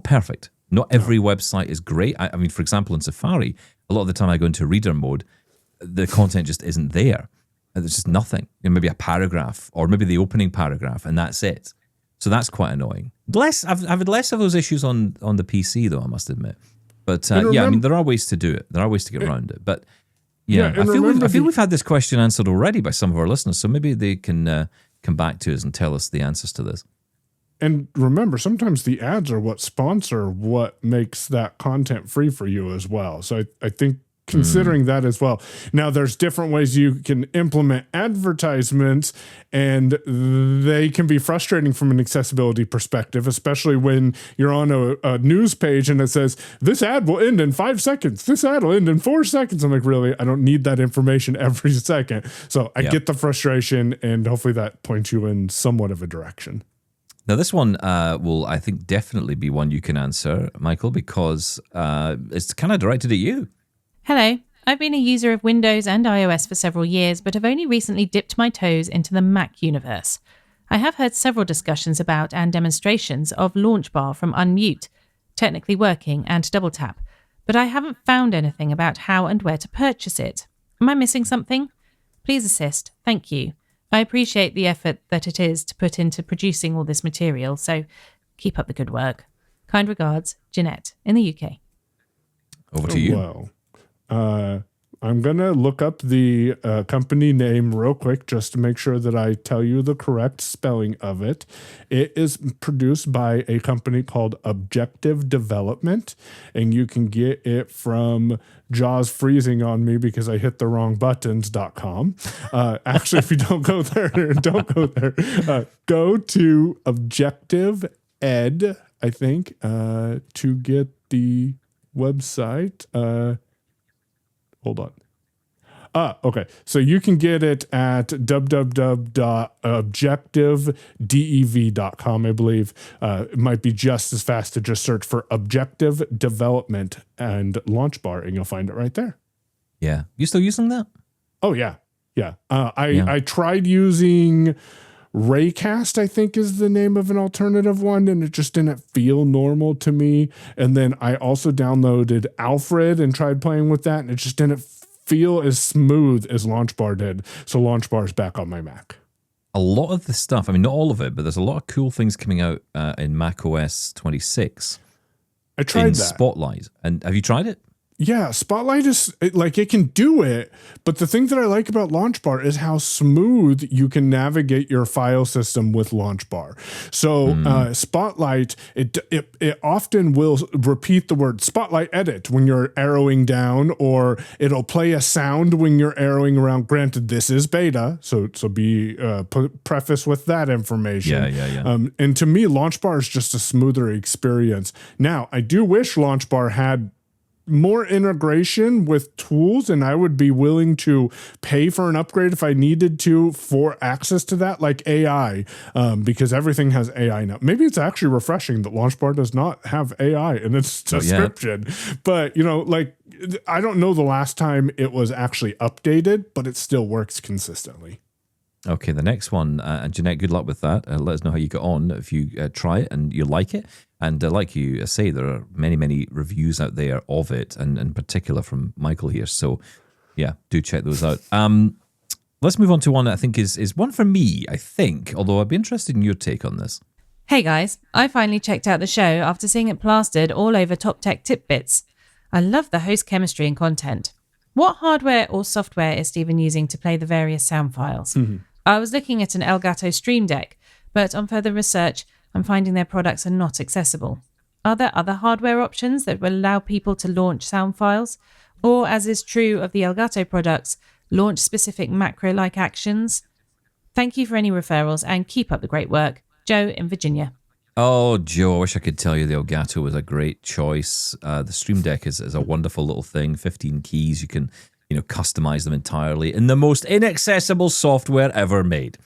perfect. Not every website is great. I mean, for example, in Safari, a lot of the time I go into reader mode, the content just isn't there. There's just nothing. Maybe a paragraph, or maybe the opening paragraph, and that's it. So that's quite annoying. I've had less of those issues on the PC, though, I must admit. But I mean, there are ways to do it. There are ways to get around it. But I feel we've had this question answered already by some of our listeners, so maybe they can come back to us and tell us the answers to this. And remember, sometimes the ads are what sponsor what makes that content free for you as well. So I think considering that as well. Now, there's different ways you can implement advertisements, and they can be frustrating from an accessibility perspective, especially when you're on a news page and it says, this ad will end in 5 seconds. This ad will end in 4 seconds. I'm like, really? I don't need that information every second. So I get the frustration, and hopefully that points you in somewhat of a direction. Now, this one will, I think, definitely be one you can answer, Michael, because it's kind of directed at you. Hello. I've been a user of Windows and iOS for several years, but have only recently dipped my toes into the Mac universe. I have heard several discussions about and demonstrations of LaunchBar from Unmute, technically working, and Double Tap, but I haven't found anything about how and where to purchase it. Am I missing something? Please assist. Thank you. I appreciate the effort that it is to put into producing all this material, so keep up the good work. Kind regards, Jeanette, in the UK. Over to you. Well, I'm going to look up the company name real quick just to make sure that I tell you the correct spelling of it. It is produced by a company called Objective Development, and you can get it from Jaws freezing on me because I hit the wrong buttons.com. Actually, if you don't go there, go to Objective Ed, I think, to get the website. Hold on. Okay. So you can get it at www.objectivedev.com, I believe. It might be just as fast to just search for Objective Development and LaunchBar, and you'll find it right there. Yeah. You still using that? Oh, yeah. Yeah. I tried using Raycast, I think is the name of an alternative one, and it just didn't feel normal to me. And then I also downloaded Alfred and tried playing with that, and it just didn't feel as smooth as LaunchBar did. So LaunchBar is back on my Mac. A lot of the stuff, I mean, not all of it, but there's a lot of cool things coming out in macOS 26. I tried that. Spotlight. And have you tried it? Yeah, Spotlight is like, it can do it, but the thing that I like about LaunchBar is how smooth you can navigate your file system with LaunchBar. So Spotlight, it often will repeat the word Spotlight edit when you're arrowing down, or it'll play a sound when you're arrowing around. Granted, this is beta, so be preface with that information. Yeah. And to me, LaunchBar is just a smoother experience. Now, I do wish LaunchBar had more integration with tools, and I would be willing to pay for an upgrade if I needed to for access to that, like AI, because everything has AI now. Maybe it's actually refreshing that LaunchBar does not have AI in its description, but like, I don't know the last time it was actually updated, but it still works consistently. Okay, the next one, and Jeanette, good luck with that. Let us know how you get on if you try it and you like it. And like you say, there are many, many reviews out there of it, and in particular from Michael here. So, yeah, do check those out. Let's move on to one that I think is one for me, I think, although I'd be interested in your take on this. Hey guys, I finally checked out the show after seeing it plastered all over Top Tech Tidbits. I love the host chemistry and content. What hardware or software is Stephen using to play the various sound files? I was looking at an Elgato Stream Deck, but on further research, I'm finding their products are not accessible. Are there other hardware options that will allow people to launch sound files? Or, as is true of the Elgato products, launch specific macro-like actions? Thank you for any referrals and keep up the great work. Joe in Virginia. Oh, Joe, I wish I could tell you the Elgato was a great choice. The Stream Deck is a wonderful little thing, 15 keys. You can customize them entirely in the most inaccessible software ever made.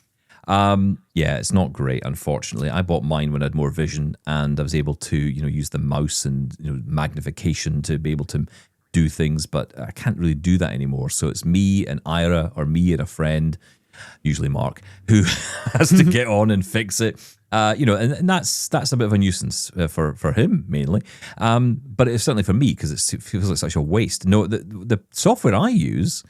Yeah, it's not great, unfortunately. I bought mine when I had more vision, and I was able to, use the mouse and magnification to be able to do things, but I can't really do that anymore. So it's me and Ira, or me and a friend, usually Mark, who has to get on and fix it. And that's a bit of a nuisance for him mainly, but it's certainly for me because it feels like such a waste. No, the software I use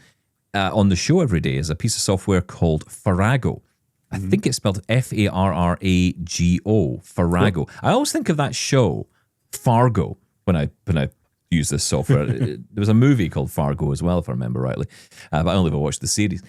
on the show every day is a piece of software called Farrago. I think it's spelled Farrago. Farrago. I always think of that show Fargo when I use this software. There was a movie called Fargo as well, if I remember rightly, but I only ever watched the series.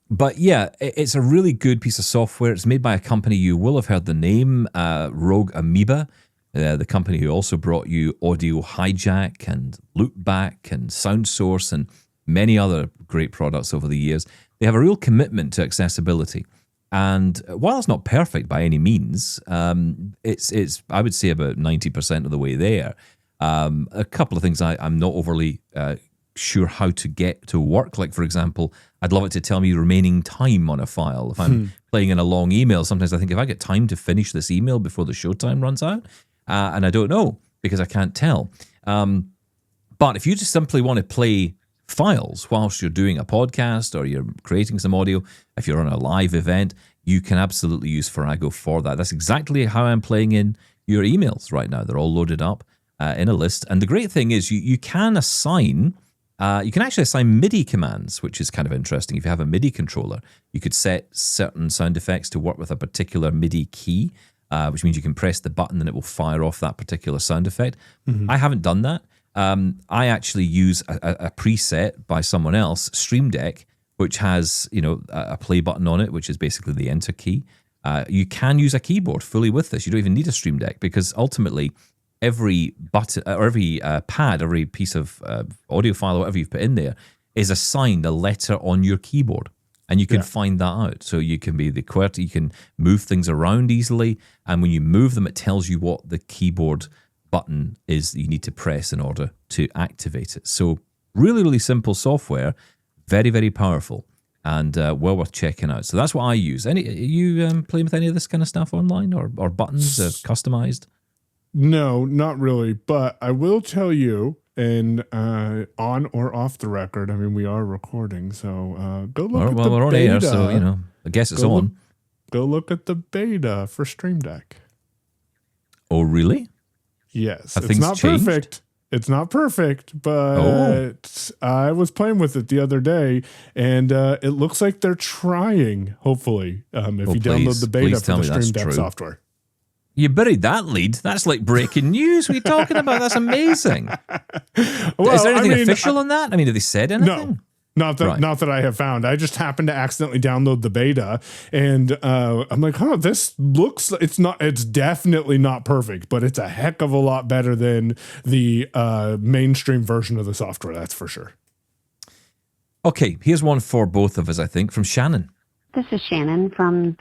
But yeah, it's a really good piece of software. It's made by a company you will have heard the name, Rogue Amoeba, the company who also brought you Audio Hijack and Loopback and SoundSource and many other great products over the years. They have a real commitment to accessibility. And while it's not perfect by any means, it's I would say about 90% of the way there. A couple of things I'm not overly sure how to get to work. Like, for example, I'd love it to tell me remaining time on a file. If I'm playing in a long email, sometimes I think if I get time to finish this email before the show time runs out, and I don't know because I can't tell. But if you just simply want to play files whilst you're doing a podcast or you're creating some audio, if you're on a live event, you can absolutely use Farrago for that. That's exactly how I'm playing in your emails right now. They're all loaded up. in a list. And the great thing is you can assign, you can actually assign MIDI commands, which is kind of interesting. If you have a MIDI controller, you could set certain sound effects to work with a particular MIDI key, which means you can press the button and it will fire off that particular sound effect. I haven't done that. I actually use a preset by someone else, Stream Deck, which has, a play button on it, which is basically the enter key. You can use a keyboard fully with this. You don't even need a Stream Deck, because ultimately every button or every pad, every piece of audio file or whatever you've put in there is assigned a letter on your keyboard. And you can find that out. So you can be the QWERTY, you can move things around easily. And when you move them, it tells you what the keyboard button is that you need to press in order to activate it. So really, really simple software, very, very powerful, and well worth checking out. So that's what I use. You playing with any of this kind of stuff online, or buttons customized? No, not really. But I will tell you, and on or off the record, I mean, we are recording, so go look at the we're on beta. air, so, I guess it's on. Go look at the beta for Stream Deck. Oh, really? Yes. Have it's not changed? perfect. It's not perfect, but I was playing with it the other day, and it looks like they're trying, hopefully, if you download the beta for the Stream Deck software. You buried that lead. That's like breaking news. What are you talking about? That's amazing. Is there anything official on that? I mean, have they said anything? No, not that I have found. I just happened to accidentally download the beta, and I'm like, this looks, it's definitely not perfect, but it's a heck of a lot better than the mainstream version of the software. That's for sure. Okay, here's one for both of us, I think, from Shannon. This is Shannon from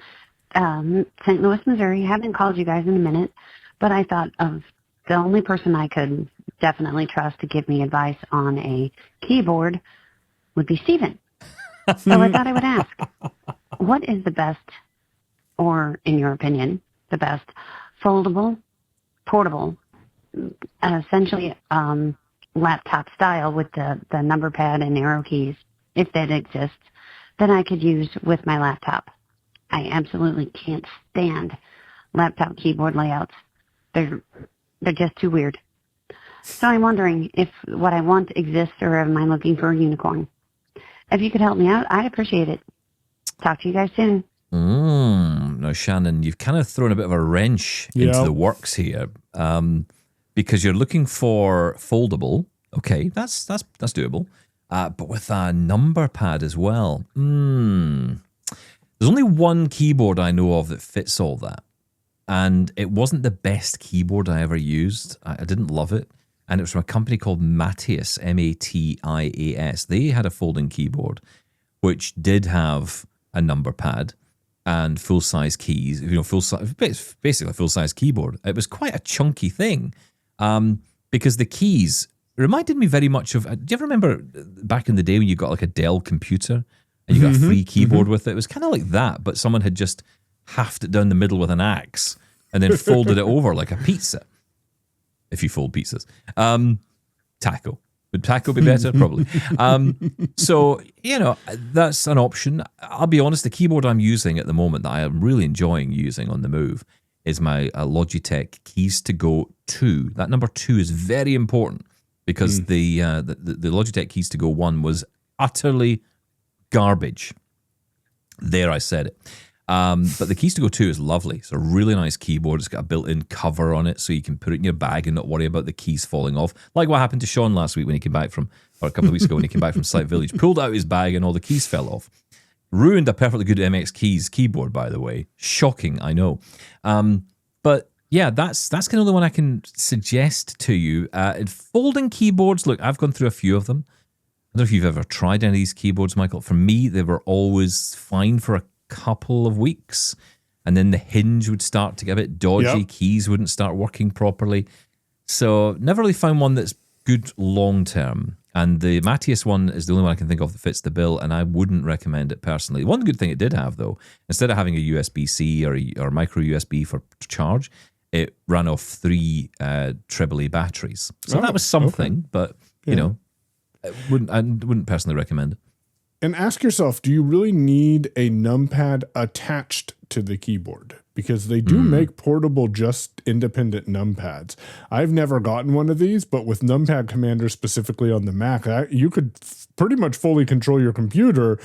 St. Louis, Missouri. Haven't called you guys in a minute, but I thought of the only person I could definitely trust to give me advice on a keyboard would be Steven. So I thought I would ask, what is the best, or in your opinion, the best foldable, portable, essentially laptop style with the number pad and arrow keys, if that exists, that I could use with my laptop? I absolutely can't stand laptop keyboard layouts. They're just too weird. So I'm wondering if what I want exists, or am I looking for a unicorn? If you could help me out, I'd appreciate it. Talk to you guys soon. Now, Shannon, you've kind of thrown a bit of a wrench into the works here, because you're looking for foldable. Okay, that's doable. But with a number pad as well. There's only one keyboard I know of that fits all that. And it wasn't the best keyboard I ever used. I didn't love it. And it was from a company called Matias, Matias. They had a folding keyboard, which did have a number pad and full-size keys. Basically a full-size keyboard. It was quite a chunky thing, because the keys reminded me very much of... Do you ever remember back in the day when you got like a Dell computer and you got a free keyboard with it? It was kind of like that, but someone had just haft it down the middle with an axe and then folded it over like a pizza. If you fold pizzas. Taco. Would taco be better? Probably. So, that's an option. I'll be honest, the keyboard I'm using at the moment that I am really enjoying using on the move is my Logitech Keys to Go 2. That number 2 is very important, because the Logitech Keys to Go 1 was utterly garbage. There, I said it. But the Keys to Go 2 is lovely. It's a really nice keyboard. It's got a built-in cover on it, so you can put it in your bag and not worry about the keys falling off. Like what happened to Shaun last week when he came back from, or a couple of weeks ago when he came back from Slight Village. Pulled out his bag and all the keys fell off. Ruined a perfectly good MX Keys keyboard, by the way. Shocking, I know. But yeah, that's kind of the one I can suggest to you. Folding keyboards, look, I've gone through a few of them. I don't know if you've ever tried any of these keyboards, Michael. For me, they were always fine for a couple of weeks, and then the hinge would start to get a bit dodgy. Keys wouldn't start working properly. So never really found one that's good long term. And the Matias one is the only one I can think of that fits the bill, and I wouldn't recommend it personally. One good thing it did have, though, instead of having a USB-C or micro USB for charge, it ran off 3 AAA batteries. So that was something, but I wouldn't personally recommend it. And ask yourself, do you really need a numpad attached to the keyboard? because they do make portable, just independent numpads. I've never gotten one of these, but with Numpad Commander specifically on the Mac, you could pretty much fully control your computer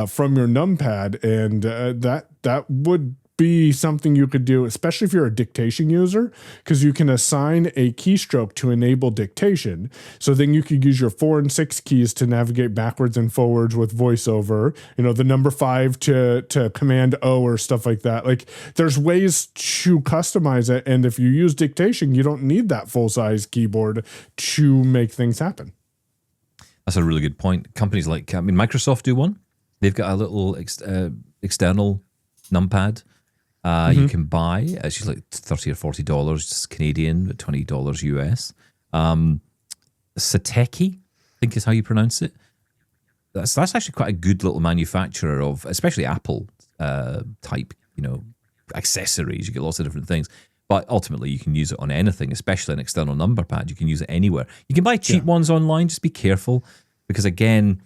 from your numpad, and that would be something you could do, especially if you're a dictation user, because you can assign a keystroke to enable dictation. So then you could use your 4 and 6 keys to navigate backwards and forwards with voiceover, the number 5 to command O or stuff like that. Like, there's ways to customize it. And if you use dictation, you don't need that full size keyboard to make things happen. That's a really good point. Companies like, Microsoft do one. They've got a little external numpad. You can buy. It's like $30 or $40 just Canadian, but $20 US. Sateki, I think is how you pronounce it. That's actually quite a good little manufacturer of, especially Apple type, accessories. You get lots of different things, but ultimately you can use it on anything, especially an external number pad. You can use it anywhere. You can buy cheap ones online. Just be careful, because again,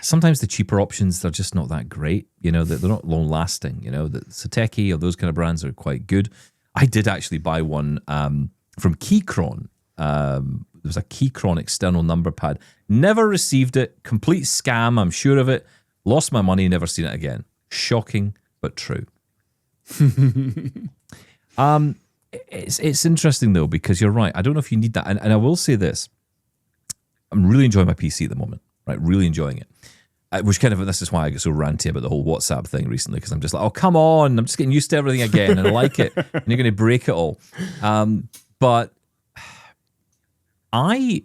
sometimes the cheaper options, they're just not that great. They're not long lasting. The Sateki or those kind of brands are quite good. I did actually buy one from Keychron. There was a Keychron external number pad. Never received it. Complete scam, I'm sure of it. Lost my money, never seen it again. Shocking, but true. It's interesting though, because you're right. I don't know if you need that. And I will say this. I'm really enjoying my PC at the moment. Right, really enjoying it. This is why I get so ranty about the whole WhatsApp thing recently, because I'm just like, oh, come on, I'm just getting used to everything again, and I like it, and you're going to break it all. But I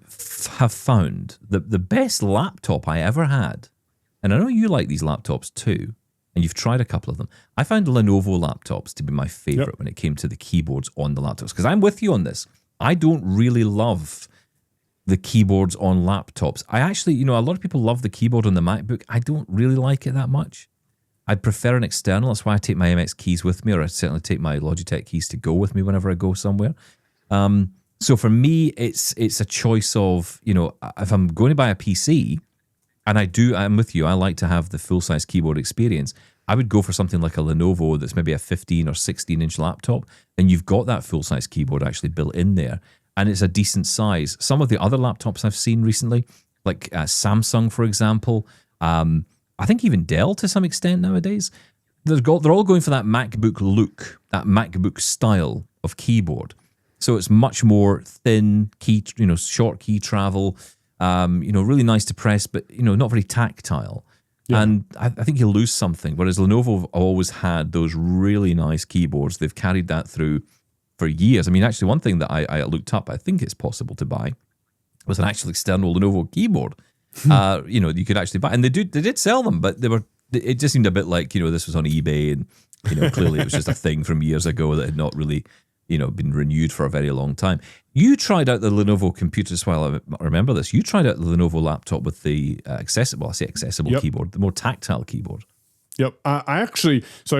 have found that the best laptop I ever had, and I know you like these laptops too, and you've tried a couple of them. I found Lenovo laptops to be my favorite when it came to the keyboards on the laptops, because I'm with you on this. I don't really love the keyboards on laptops. I actually, a lot of people love the keyboard on the MacBook. I don't really like it that much. I'd prefer an external. That's why I take my MX keys with me, or I certainly take my Logitech keys to go with me whenever I go somewhere. So for me, it's a choice of, if I'm going to buy a PC, and I'm with you, I like to have the full-size keyboard experience, I would go for something like a Lenovo that's maybe a 15 or 16-inch laptop, and you've got that full-size keyboard actually built in there. And it's a decent size. Some of the other laptops I've seen recently, like Samsung, for example, I think even Dell to some extent nowadays, they're all going for that MacBook look, that MacBook style of keyboard. So it's much more thin key, short key travel, really nice to press, but not very tactile. Yeah. And I think you lose something. Whereas Lenovo have always had those really nice keyboards. They've carried that through for years. Actually, one thing that I looked up, I think it's possible to buy, was an actual external Lenovo keyboard. You could actually buy, and they did sell them, but it just seemed a bit like, this was on eBay, and clearly it was just a thing from years ago that had not really, been renewed for a very long time. You tried out the Lenovo computers. Well, I remember this. You tried out the Lenovo laptop with the accessible keyboard, the more tactile keyboard. Yep. I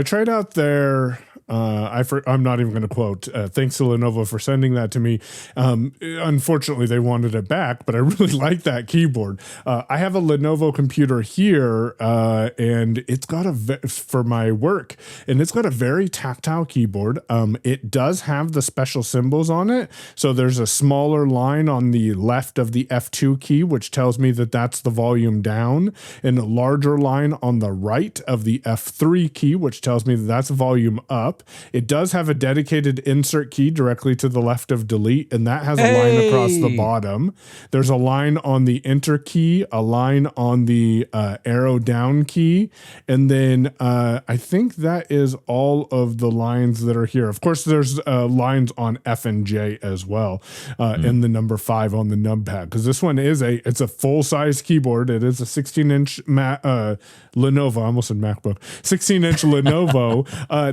tried out their, I'm not even going to quote, thanks to Lenovo for sending that to me. Unfortunately, they wanted it back, but I really like that keyboard. I have a Lenovo computer here, and it's got for my work, and it's got a very tactile keyboard. It does have the special symbols on it. So there's a smaller line on the left of the F2 key, which tells me that that's the volume down, and a larger line on the right of the F3 key, which tells me that that's volume up. It does have a dedicated insert key directly to the left of delete, and that has a line across the bottom. There's a line on the enter key, a line on the arrow down key, and then I think that is all of the lines that are here. Of course, there's lines on F and J as well, and the number 5 on the numpad, because this one it's a full-size keyboard. It is a 16-inch Lenovo, I almost said MacBook, 16-inch Lenovo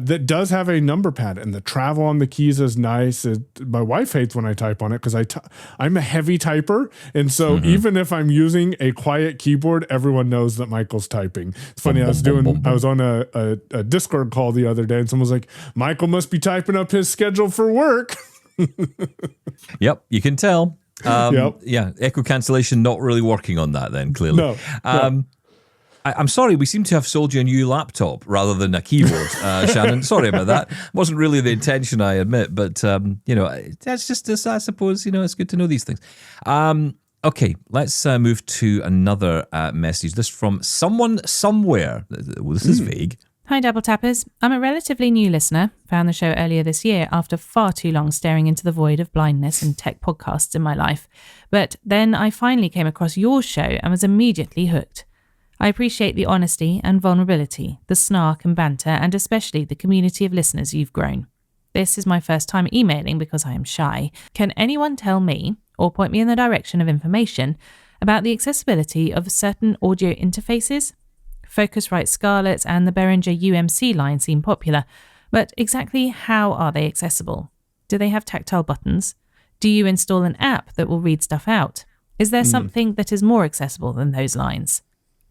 that does have a number pad, and the travel on the keys is nice. My wife hates when I type on it because I'm a heavy typer, and so even if I'm using a quiet keyboard, everyone knows that Michael's typing. It's funny, I was on a Discord call the other day, and someone was like, Michael must be typing up his schedule for work. Yep, you can tell. Yeah, echo cancellation not really working on that then, clearly. No. I'm sorry, we seem to have sold you a new laptop rather than a keyboard, Shannon. Sorry about that. Wasn't really the intention, I admit, but, that's just, I suppose, it's good to know these things. Okay, let's move to another message. This from someone somewhere. This is vague. Hi, Double Tappers. I'm a relatively new listener. Found the show earlier this year after far too long staring into the void of blindness and tech podcasts in my life. But then I finally came across your show and was immediately hooked. I appreciate the honesty and vulnerability, the snark and banter, and especially the community of listeners you've grown. This is my first time emailing because I am shy. Can anyone tell me, or point me in the direction of information, about the accessibility of certain audio interfaces? Focusrite Scarlett and the Behringer UMC line seem popular, but exactly how are they accessible? Do they have tactile buttons? Do you install an app that will read stuff out? Is there something that is more accessible than those lines?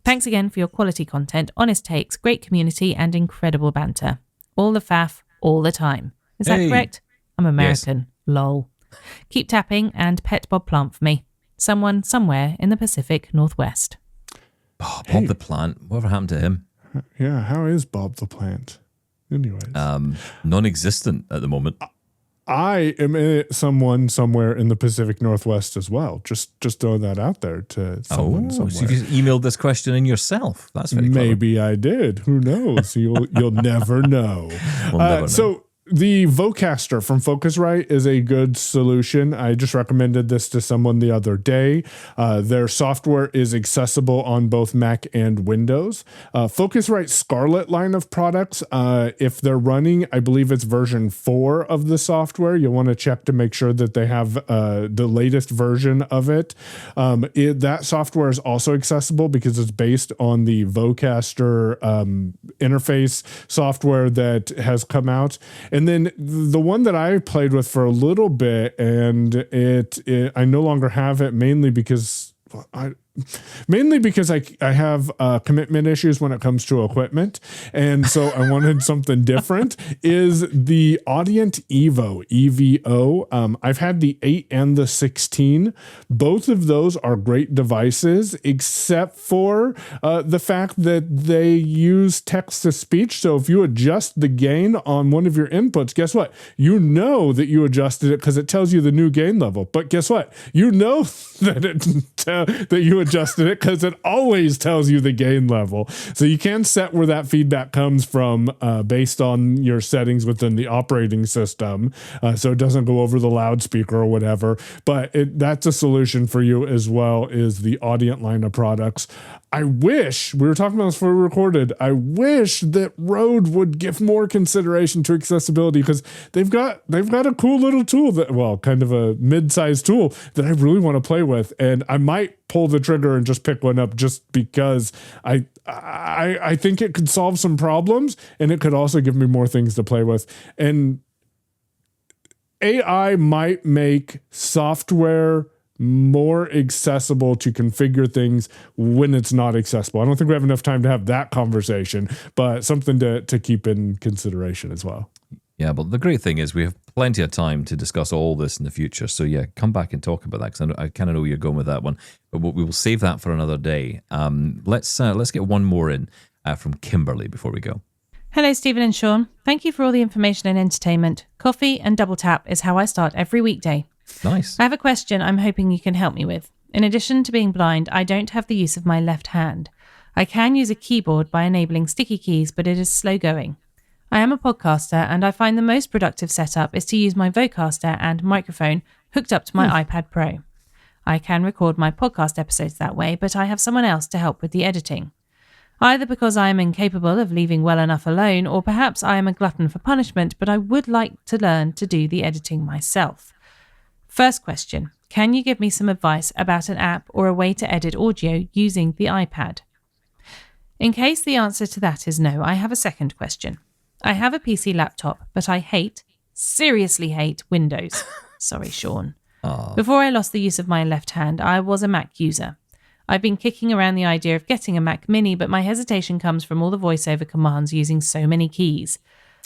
Thanks again for your quality content, honest takes, great community, and incredible banter. All the faff, all the time. Is that correct? I'm American. Yes. Lol. Keep tapping and pet Bob Plant for me. Someone somewhere in the Pacific Northwest. Oh, Bob the Plant. Whatever happened to him? Yeah, how is Bob the Plant? Anyways. Non-existent at the moment. I am someone somewhere in the Pacific Northwest as well. Just throw that out there to someone somewhere. So you emailed this question in yourself. That's very clever. Maybe I did. Who knows? You'll never know. We'll never know. So the Vocaster from Focusrite is a good solution. I just recommended this to someone the other day. Their software is accessible on both Mac and Windows. Focusrite Scarlett line of products, if they're running, I believe it's version 4 of the software. You'll want to check to make sure that they have the latest version of it. That software is also accessible because it's based on the Vocaster interface software that has come out. And then the one that I played with for a little bit, and I no longer have it mainly because I have commitment issues when it comes to equipment, and so I wanted something different, is the Audient EVO. I've had the 8 and the 16. Both of those are great devices, except for the fact that they use text-to-speech. So if you adjust the gain on one of your inputs, guess what? You know that you adjusted it because it tells you the new gain level. But guess what? You know that you adjusted it because it always tells you the gain level. So you can set where that feedback comes from based on your settings within the operating system, so it doesn't go over the loudspeaker or whatever. But that's a solution for you as well, is the Audient line of products. I wish, we were talking about this before we recorded, I wish that Rode would give more consideration to accessibility, because they've got a cool little tool that, well, kind of a mid-sized tool that I really want to play with, and I might pull the trigger and just pick one up just because I think it could solve some problems, and it could also give me more things to play with. And AI might make software more accessible to configure things when it's not accessible. I don't think we have enough time to have that conversation, but something to keep in consideration as well. Yeah, but the great thing is we have plenty of time to discuss all this in the future. So yeah, come back and talk about that, because I kind of know where you're going with that one. But we will save that for another day. Let's get one more in from Kimberley before we go. Hello, Stephen and Shaun. Thank you for all the information and entertainment. Coffee and double tap is how I start every weekday. Nice. I have a question I'm hoping you can help me with. In addition to being blind, I don't have the use of my left hand. I can use a keyboard by enabling sticky keys, but it is slow going. I am a podcaster, and I find the most productive setup is to use my Vocaster and microphone hooked up to my iPad Pro. I can record my podcast episodes that way, but I have someone else to help with the editing. Either because I am incapable of leaving well enough alone, or perhaps I am a glutton for punishment, but I would like to learn to do the editing myself. First question, can you give me some advice about an app or a way to edit audio using the iPad? In case the answer to that is no, I have a second question. I have a PC laptop, but I seriously hate Windows. Sorry, Shaun. Before I lost the use of my left hand, I was a Mac user. I've been kicking around the idea of getting a Mac Mini, but my hesitation comes from all the voiceover commands using so many keys.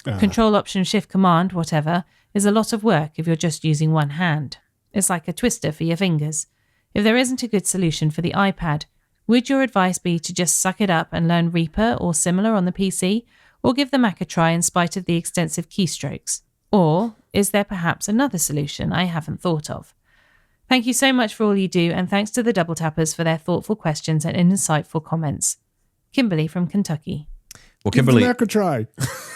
Control, Option, Shift, Command, whatever, is a lot of work if you're just using one hand. It's like a twister for your fingers. If there isn't a good solution for the iPad, Would your advice be to just suck it up and learn Reaper or similar on the PC, or give the Mac a try in spite of the extensive keystrokes? Or is there perhaps another solution I haven't thought of? Thank you so much for all you do, and thanks to the Double Tappers for their thoughtful questions and insightful comments. Kimberley from Kentucky. Well, Kimberley, give the Mac a try.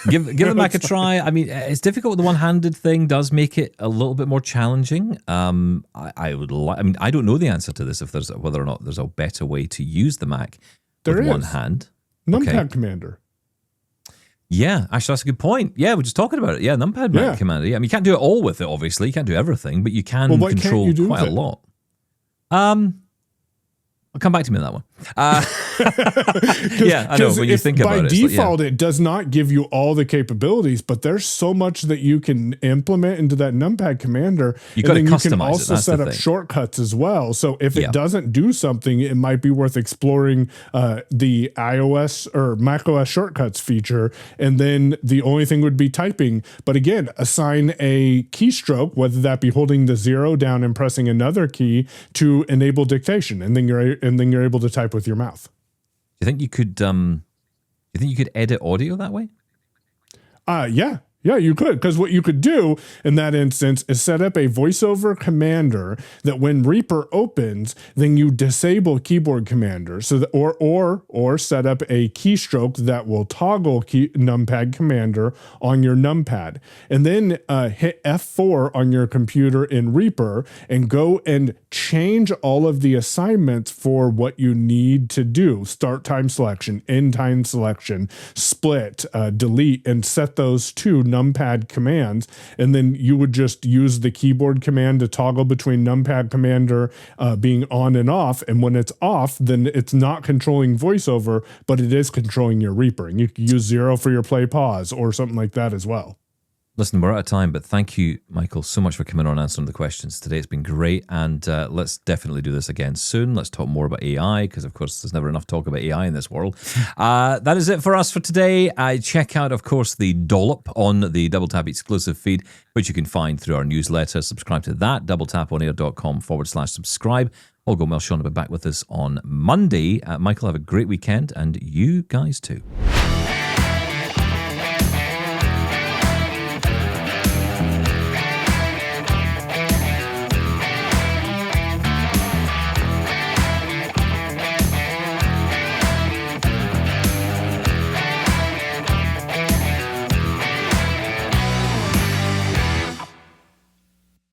give the Mac a try. I mean, it's difficult. The one-handed thing does make it a little bit more challenging. I mean, I don't know the answer to this. Whether or not there's a better way to use the Mac with one hand. Numpad Commander. Yeah, actually, that's a good point. Yeah, we're just talking about it. Yeah, numpad Mac Commander. Yeah, I mean, you can't do it all with it. Obviously, you can't do everything, but you can control quite a lot. I'll come back to me on that one. Yeah, I know. When you think about it, by default, it does not give you all the capabilities, but there's so much that you can implement into that numpad commander. You got to customize it. You can also set up shortcuts as well. So if it doesn't do something, it might be worth exploring the iOS or macOS shortcuts feature, and then the only thing would be typing. But again, assign a keystroke, whether that be holding the 0 down and pressing another key to enable dictation, and then you're able to type with your mouth. Do you think you could? You think you could edit audio that way? Yeah, you could, because what you could do in that instance is set up a voiceover commander that when Reaper opens, then you disable keyboard commander, so that, or set up a keystroke that will toggle numpad commander on your numpad, and then hit F4 on your computer in Reaper and go and change all of the assignments for what you need to do: start time selection, end time selection, split, delete, and set those to numpad commands, and then you would just use the keyboard command to toggle between numpad commander being on and off, and when it's off, then it's not controlling voiceover, but it is controlling your Reaper, and you can use 0 for your play pause or something like that as well. Listen, we're out of time, but thank you, Michael, so much for coming on and answering the questions today. It's been great, and let's definitely do this again soon. Let's talk more about AI, because, of course, there's never enough talk about AI in this world. That is it for us for today. Check out, of course, the dollop on the Double Tap exclusive feed, which you can find through our newsletter. Subscribe to that, doubletaponair.com/subscribe. All going well. Shaun will be back with us on Monday. Michael, have a great weekend, and you guys too.